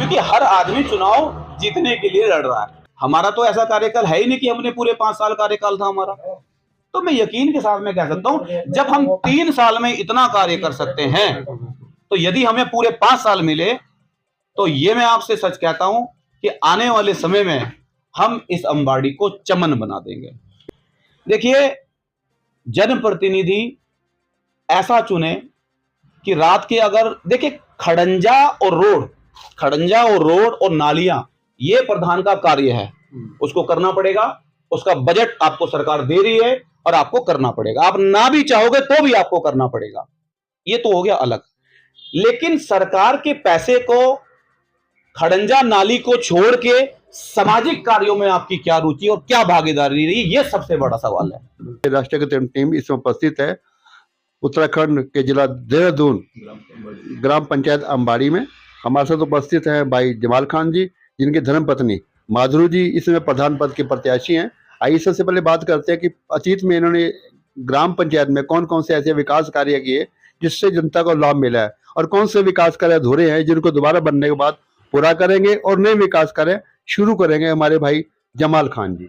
क्योंकि हर आदमी चुनाव जीतने के लिए लड़ रहा है। हमारा तो ऐसा कार्यकाल है ही नहीं कि हमने पूरे 5 साल कार्यकाल था हमारा। तो मैं यकीन के साथ में कह सकता हूं, जब हम 3 साल में इतना कार्य कर सकते हैं, तो यदि हमें पूरे 5 साल मिले, तो ये मैं आपसे सच कहता हूं कि आने वाले समय में हम इस अम्बाड़ी को चमन बना देंगे। देखिए, जनप्रतिनिधि ऐसा चुने कि रात के, अगर देखिए खड़ंजा और रोड और नालियां, ये प्रधान का कार्य है, उसको करना पड़ेगा। उसका बजट आपको सरकार दे रही है और आपको करना पड़ेगा। आप ना भी चाहोगे तो भी आपको करना पड़ेगा, ये तो हो गया अलग। लेकिन सरकार के पैसे को, खड़ंजा नाली को छोड़ के सामाजिक कार्यों में आपकी क्या रुचि और क्या भागीदारी रही, ये सबसे बड़ा सवाल है। राष्ट्रीय टीम इसमें उपस्थित है उत्तराखंड के जिला देहरादून ग्राम पंचायत अम्बाड़ी में। हमारे साथ उपस्थित हैं भाई जमाल खान जी, जिनकी धर्मपत्नी माधुरी जी इसमें प्रधान पद के प्रत्याशी हैं। आइए सबसे पहले बात करते हैं कि अतीत में इन्होंने ग्राम पंचायत में कौन कौन से ऐसे विकास कार्य किए जिससे जनता को लाभ मिला है, और कौन से विकास कार्य अधूरे हैं जिनको दोबारा बनने के बाद पूरा करेंगे और नए विकास कार्य शुरू करेंगे हमारे भाई जमाल खान जी।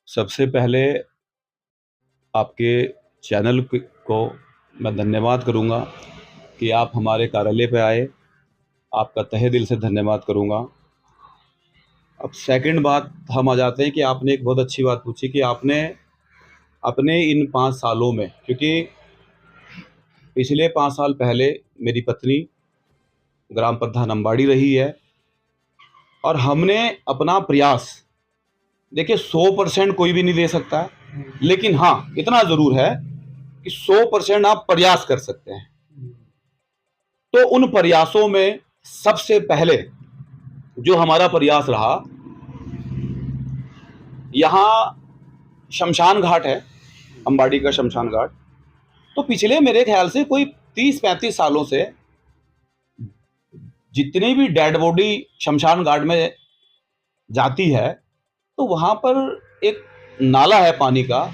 सबसे पहले आपके चैनल को मैं धन्यवाद करूंगा कि आप हमारे कार्यालय पे आए, आपका तहे दिल से धन्यवाद करूंगा। अब सेकंड बात हम आ जाते हैं कि आपने एक बहुत अच्छी बात पूछी कि आपने अपने इन 5 सालों में, क्योंकि पिछले 5 साल पहले मेरी पत्नी ग्राम प्रधान अम्बाड़ी रही है, और हमने अपना प्रयास, देखिए 100% कोई भी नहीं दे सकता है, लेकिन हाँ इतना ज़रूर है कि 100% आप प्रयास कर सकते हैं। तो उन प्रयासों में सबसे पहले जो हमारा प्रयास रहा, यहाँ शमशान घाट है, अम्बाड़ी का शमशान घाट। तो पिछले मेरे ख्याल से कोई 30-35 सालों से जितनी भी डेड बॉडी शमशान घाट में जाती है, तो वहाँ पर एक नाला है पानी का,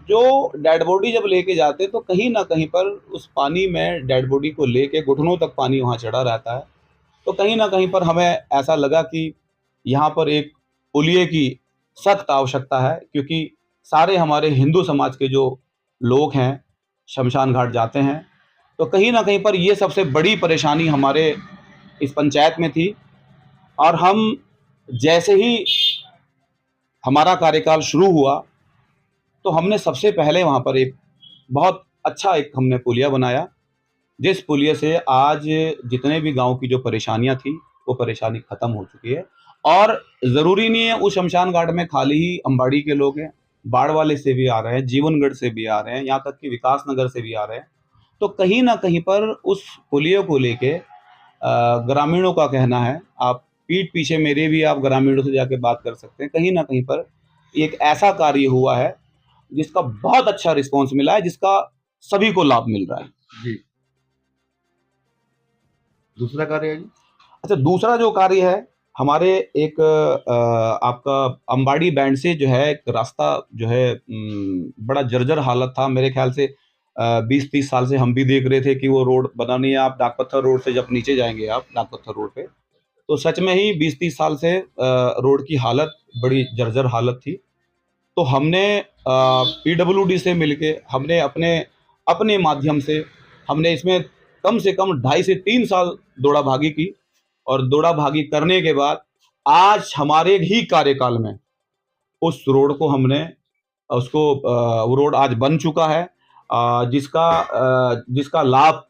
जो डेड बॉडी जब लेके जाते तो कहीं ना कहीं पर उस पानी में डेड बॉडी को लेके घुटनों तक पानी वहाँ चढ़ा रहता है। तो कहीं ना कहीं पर हमें ऐसा लगा कि यहाँ पर एक पुलिये की सख्त आवश्यकता है, क्योंकि सारे हमारे हिंदू समाज के जो लोग हैं शमशान घाट जाते हैं। तो कहीं ना कहीं पर ये सबसे बड़ी परेशानी हमारे इस पंचायत में थी, और हम जैसे ही हमारा कार्यकाल शुरू हुआ तो हमने सबसे पहले वहाँ पर एक बहुत अच्छा हमने पुलिया बनाया, जिस पुलिया से आज जितने भी गांव की जो परेशानियां थी वो परेशानी ख़त्म हो चुकी है। और ज़रूरी नहीं है उस शमशान घाट में खाली ही अम्बाड़ी के लोग हैं, बाढ़ वाले से भी आ रहे हैं, जीवनगढ़ से भी आ रहे हैं, यहाँ तक कि विकास नगर से भी आ रहे हैं। तो कहीं ना कहीं पर उस पुलिया को लेके ग्रामीणों का कहना है, आप पीठ पीछे मेरे भी आप ग्रामीणों से जाके बात कर सकते हैं, कहीं ना कहीं पर एक ऐसा कार्य हुआ है जिसका बहुत अच्छा रिस्पॉन्स मिला है, जिसका सभी को लाभ मिल रहा है जी। दूसरा कार्य है जी? अच्छा, दूसरा जो कार्य है हमारे एक आपका अम्बाड़ी बैंड से जो है एक रास्ता जो है बड़ा जर्जर हालत था, मेरे ख्याल से 20-30 साल से हम भी देख रहे थे कि वो रोड बना नहीं है। आप डाकपत्थर रोड से जब नीचे जाएंगे आप डाकपत्थर रोड पे, तो सच में ही 20-30 साल से रोड की हालत बड़ी जर्जर हालत थी। तो हमने PWD से मिलके हमने अपने माध्यम से हमने इसमें कम से कम 2.5 से 3 साल दौड़ा भागी की, और दौड़ा भागी करने के बाद आज हमारे ही कार्यकाल में उस रोड को हमने वो रोड आज बन चुका है, जिसका लाभ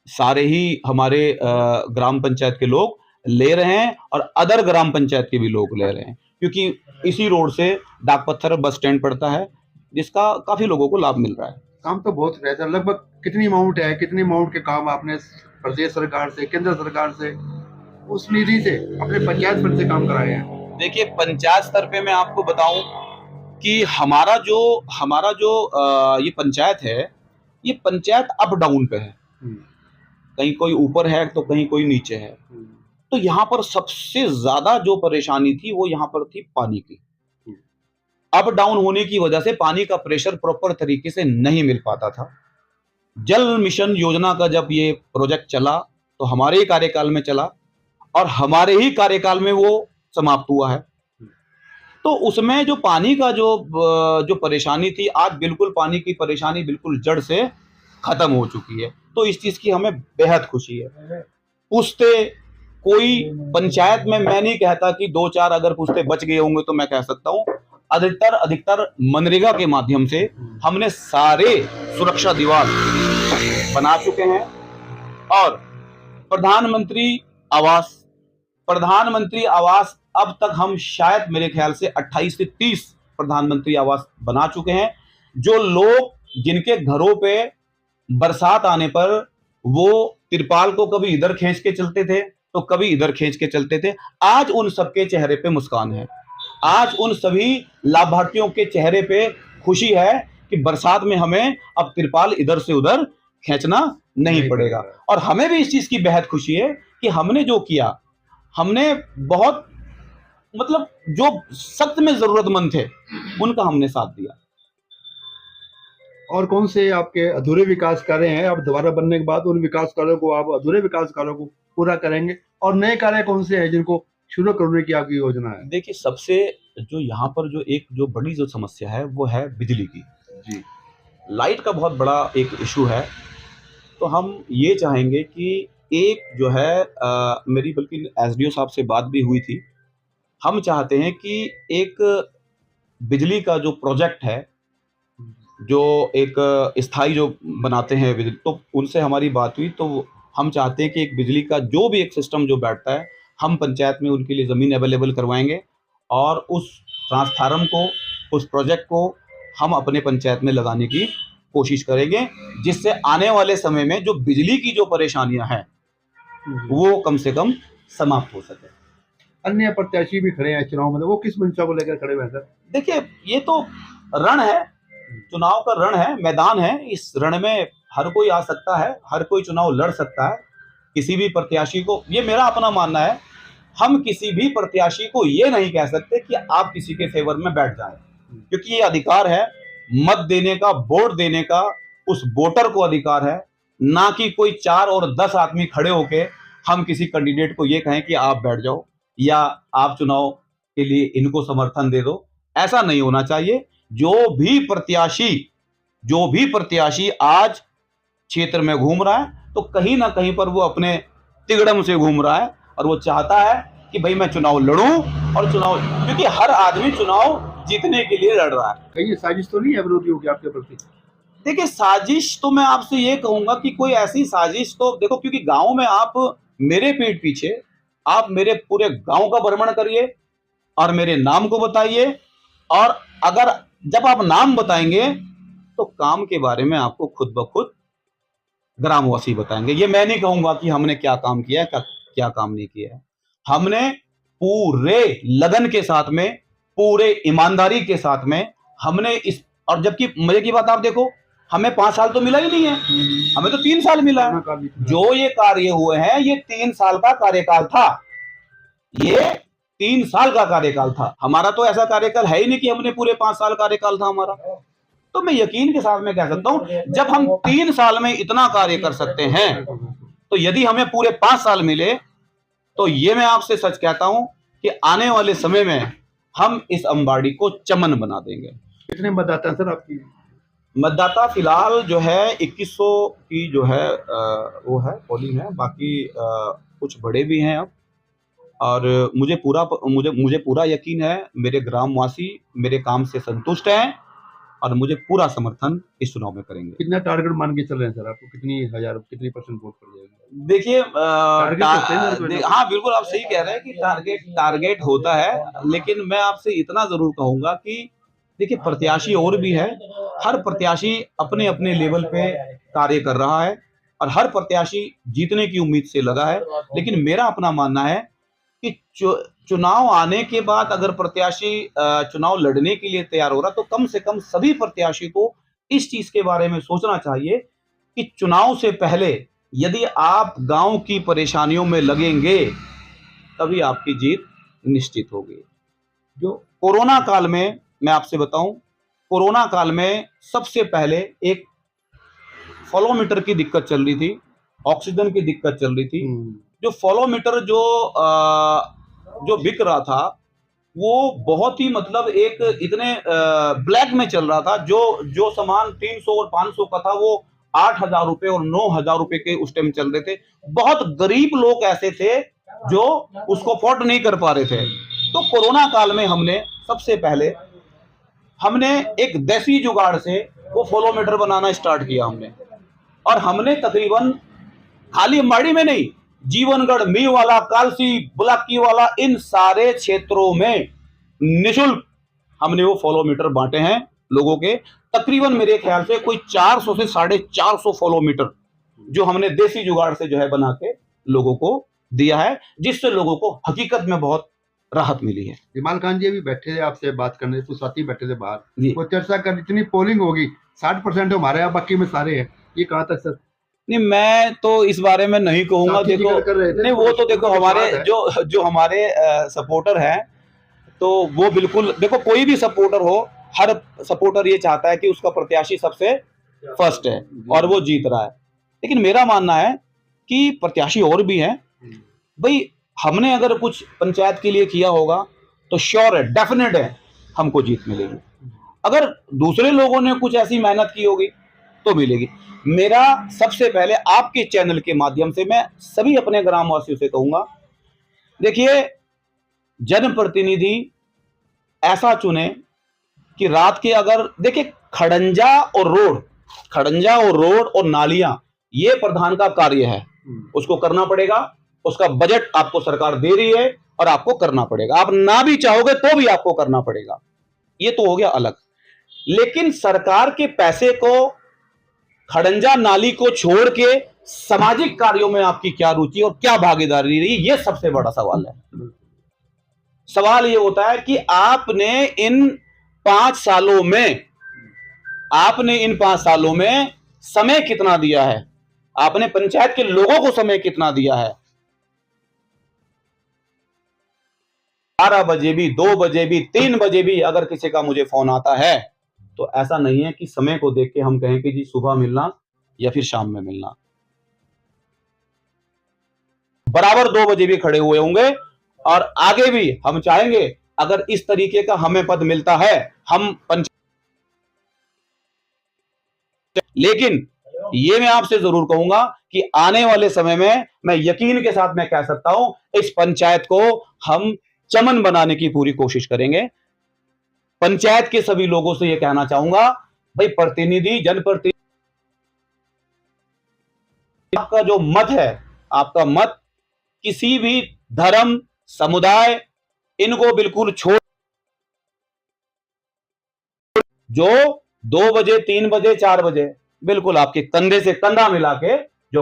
सारे ही हमारे ग्राम पंचायत के लोग ले रहे हैं, और अदर ग्राम पंचायत के भी लोग ले रहे हैं, क्योंकि इसी रोड से डाकपत्थर बस स्टैंड पड़ता है, जिसका काफ़ी लोगों को लाभ मिल रहा है। काम तो बहुत रहता है। लगभग कितनी अमाउंट है, कितनी अमाउंट के काम आपने प्रदेश सरकार से, केंद्र सरकार से, उस निधि से अपने पंचायत स्तर से काम कराए हैं? देखिए, पंचायत स्तर पे मैं आपको बताऊं कि हमारा जो ये पंचायत है, ये पंचायत अप डाउन पे है, कहीं कोई ऊपर है तो कहीं कोई नीचे है। तो यहाँ पर सबसे ज्यादा जो परेशानी थी वो यहाँ पर थी पानी की। अप डाउन होने की वजह से पानी का प्रेशर प्रॉपर तरीके से नहीं मिल पाता था। जल मिशन योजना का जब ये प्रोजेक्ट चला तो हमारे ही कार्यकाल में चला और हमारे ही कार्यकाल में वो समाप्त हुआ है। तो उसमें जो पानी का जो परेशानी थी, आज बिल्कुल पानी की परेशानी बिल्कुल जड़ से खत्म हो चुकी है। तो इस चीज की हमें बेहद खुशी है। पुश्ते कोई पंचायत में, मैं नहीं कहता कि 2-4 अगर पुश्ते बच गए होंगे, तो मैं कह सकता हूँ अधिकतर मनरेगा के माध्यम से हमने सारे सुरक्षा दीवार बना चुके हैं। और प्रधानमंत्री आवास अब तक हम शायद मेरे ख्याल से 28 से 30 प्रधानमंत्री आवास बना चुके हैं। जो लोग जिनके घरों पे बरसात आने पर वो तिरपाल को कभी इधर खींच के चलते थे तो कभी इधर खींच के चलते थे, आज उन सबके चेहरे पे मुस्कान है। आज उन सभी लाभार्थियों के चेहरे पे खुशी है कि बरसात में हमें अब तिरपाल इधर से उधर खींचना नहीं पड़ेगा। और हमें भी इस चीज की बेहद खुशी है कि हमने जो किया, हमने बहुत मतलब जो सख्त में जरूरतमंद थे उनका हमने साथ दिया। और कौन से आपके अधूरे विकास कार्य हैं, आप दोबारा बनने के बाद उन विकास कार्यों को, आप अधूरे विकास कार्यों को पूरा करेंगे, और नए कार्य कौन से हैं जिनको शुरू करने की आपकी योजना है? देखिए, सबसे जो यहाँ पर जो बड़ी जो समस्या है वो है बिजली की। जी। लाइट का बहुत बड़ा एक इशू है। तो हम ये चाहेंगे कि एक जो है मेरी बल्कि एसडीओ साहब से बात भी हुई थी। हम चाहते हैं कि एक बिजली का जो प्रोजेक्ट है, जो एक स्थायी जो बनाते हैं बिजली, तो उनसे हमारी बात हुई। तो हम चाहते हैं कि एक बिजली का जो भी एक सिस्टम जो बैठता है, हम पंचायत में उनके लिए ज़मीन अवेलेबल करवाएंगे और उस ट्रांसफार्मर को, उस प्रोजेक्ट को हम अपने पंचायत में लगाने की कोशिश करेंगे, जिससे आने वाले समय में जो बिजली की जो परेशानियां हैं वो कम से कम समाप्त हो सके। अन्य प्रत्याशी भी खड़े हैं चुनाव में, वो किस मंशा को लेकर खड़े हुए हैं सर? देखिए, ये तो रण है, चुनाव का रण है, मैदान है। इस रण में हर कोई आ सकता है, हर कोई चुनाव लड़ सकता है। किसी भी प्रत्याशी को, ये मेरा अपना मानना है, हम किसी भी प्रत्याशी को ये नहीं कह सकते कि आप किसी के फेवर में बैठ जाएं, क्योंकि ये अधिकार है मत देने का, वोट देने का उस वोटर को अधिकार है। ना कि कोई 4 और 10 आदमी खड़े होके हम किसी कैंडिडेट को ये कहें कि आप बैठ जाओ या आप चुनाव के लिए इनको समर्थन दे दो। ऐसा नहीं होना चाहिए। जो भी प्रत्याशी आज क्षेत्र में घूम रहा है, तो कहीं ना कहीं पर वो अपने तिगड़म से घूम रहा है और वो चाहता है कि भाई मैं चुनाव लड़ूं, और चुनाव, क्योंकि हर आदमी चुनाव जीतने के लिए लड़ रहा है। कहीं साजिश तो नहीं है विरोधियों की आपके प्रति? देखिए, साजिश तो मैं आपसे ये कहूंगा कि कोई ऐसी साजिश तो देखो, क्योंकि गांव में आप मेरे पीठ पीछे आप मेरे पूरे गांव का भ्रमण करिए और मेरे नाम को बताइए, और अगर जब आप नाम बताएंगे तो काम के बारे में आपको खुद ब खुद ग्रामवासी बताएंगे। ये मैं नहीं कहूंगा कि हमने क्या काम किया है, क्या काम नहीं किया है। हमने पूरे लगन के साथ में, पूरे ईमानदारी के साथ में हमने इस, और जबकि मजे की बात आप देखो, हमें 5 साल तो मिला ही नहीं है, हमें तो 3 साल मिला है। जो ये कार्य हुए हैं ये 3 साल का कार्यकाल था, ये 3 साल का कार्यकाल था हमारा। तो ऐसा कार्यकाल है ही नहीं कि हमने पूरे 5 साल कार्यकाल था हमारा। तो मैं यकीन के साथ में कह सकता हूं, जब हम 3 साल में इतना कार्य कर सकते हैं, तो यदि हमें पूरे 5 साल मिले, तो ये मैं आपसे सच कहता हूं कि आने वाले समय में हम इस अम्बाड़ी को चमन बना देंगे। कितने मतदाता सर आपकी? मतदाता फिलहाल जो है 2100 की जो है वो है पोलिंग है। बाकी कुछ बड़े भी हैं अब, और मुझे पूरा यकीन है मेरे ग्रामवासी मेरे काम से संतुष्ट हैं और मुझे पूरा समर्थन इस चुनाव में करेंगे। कितना टारगेट मान के चल रहे हैं सर? आपको कितनी परसेंट वोट पड़ जाएगा? देखिए, हाँ बिल्कुल आप सही कह रहे हैं कि टारगेट होता है, लेकिन मैं आपसे इतना जरूर कहूंगा कि देखिए, प्रत्याशी और भी है, हर प्रत्याशी अपने अपने लेवल पे कार्य कर रहा है और हर प्रत्याशी जीतने की उम्मीद से लगा है। लेकिन मेरा अपना मानना है कि चुनाव आने के बाद अगर प्रत्याशी चुनाव लड़ने के लिए तैयार हो रहा, तो कम से कम सभी प्रत्याशी को इस चीज के बारे में सोचना चाहिए कि चुनाव से पहले यदि आप गांव की परेशानियों में लगेंगे, तभी आपकी जीत निश्चित होगी। जो कोरोना काल में, मैं आपसे बताऊं, कोरोना काल में सबसे पहले एक फ्लोमीटर की दिक्कत चल रही थी, ऑक्सीजन की दिक्कत चल रही थी। जो फॉलोमीटर जो बिक रहा था वो बहुत ही मतलब एक इतने ब्लैक में चल रहा था। जो सामान 300 और 500 का था वो 8,000 रुपए और 9,000 रुपए के उस टाइम चल रहे थे। बहुत गरीब लोग ऐसे थे जो उसको अफोर्ड नहीं कर पा रहे थे। तो कोरोना काल में हमने सबसे पहले एक देसी जुगाड़ से वो फॉलोमीटर बनाना स्टार्ट किया हमने, और हमने तकरीबन खाली अम्बाड़ी में नहीं, जीवनगढ़, मीवाला, कालसी, बुलाकी वाला, इन सारे क्षेत्रों में निशुल्क हमने वो फॉलोमीटर बांटे हैं लोगों के। तकरीबन मेरे ख्याल से कोई 400 से 450 फॉलोमीटर जो हमने देसी जुगाड़ से जो है बना के लोगों को दिया है, जिससे लोगों को हकीकत में बहुत राहत मिली है। जमाल खान जी अभी बैठे थे आपसे बात करने, तो साथी बैठे थे बाहर, जी। वो चर्चा कर, इतनी पोलिंग होगी 60% हमारे यहाँ, बाकी में सारे हैं, ये कहाँ तक सर? नहीं, मैं तो इस बारे में नहीं कहूंगा। देखो, कर रहे थे, नहीं, वो तो देखो हमारे जो हमारे सपोर्टर हैं, तो वो बिल्कुल देखो, कोई भी सपोर्टर हो, हर सपोर्टर ये चाहता है कि उसका प्रत्याशी सबसे फर्स्ट है और वो जीत रहा है। लेकिन मेरा मानना है कि प्रत्याशी और भी हैं भाई। हमने अगर कुछ पंचायत के लिए किया होगा तो श्योर है, डेफिनेट है, हमको जीत मिलेगी। अगर दूसरे लोगों ने कुछ ऐसी मेहनत की होगी तो मिलेगी। मेरा सबसे पहले आपके चैनल के माध्यम से मैं सभी अपने ग्रामवासियों से कहूंगा, देखिए, जनप्रतिनिधि ऐसा चुने कि रात के, अगर देखिए, खड़ंजा और रोड और नालियां, ये प्रधान का कार्य है, उसको करना पड़ेगा। उसका बजट आपको सरकार दे रही है और आपको करना पड़ेगा। आप ना भी चाहोगे तो भी आपको करना पड़ेगा, ये तो हो गया अलग। लेकिन सरकार के पैसे को, खड़ंजा नाली को छोड़ के सामाजिक कार्यों में आपकी क्या रुचि और क्या भागीदारी रही, ये सबसे बड़ा सवाल है। सवाल ये होता है कि आपने इन 5 सालों में समय कितना दिया है, आपने पंचायत के लोगों को समय कितना दिया है। 12 बजे भी, 2 बजे भी, 3 बजे भी अगर किसी का मुझे फोन आता है तो ऐसा नहीं है कि समय को देख के हम कहें कि जी सुबह मिलना या फिर शाम में मिलना। बराबर 2 बजे भी खड़े हुए होंगे, और आगे भी हम चाहेंगे अगर इस तरीके का हमें पद मिलता है, हम पंचायत। लेकिन ये मैं आपसे जरूर कहूंगा कि आने वाले समय में मैं यकीन के साथ मैं कह सकता हूं, इस पंचायत को हम चमन बनाने की पूरी कोशिश करेंगे। पंचायत के सभी लोगों से यह कहना चाहूंगा, भाई, प्रतिनिधि, जनप्रतिनिधि, आपका जो मत है, आपका मत किसी भी धर्म, समुदाय, इनको बिल्कुल छोड़, जो 2 बजे, 3 बजे, 4 बजे बिल्कुल आपके कंधे से कंधा मिला के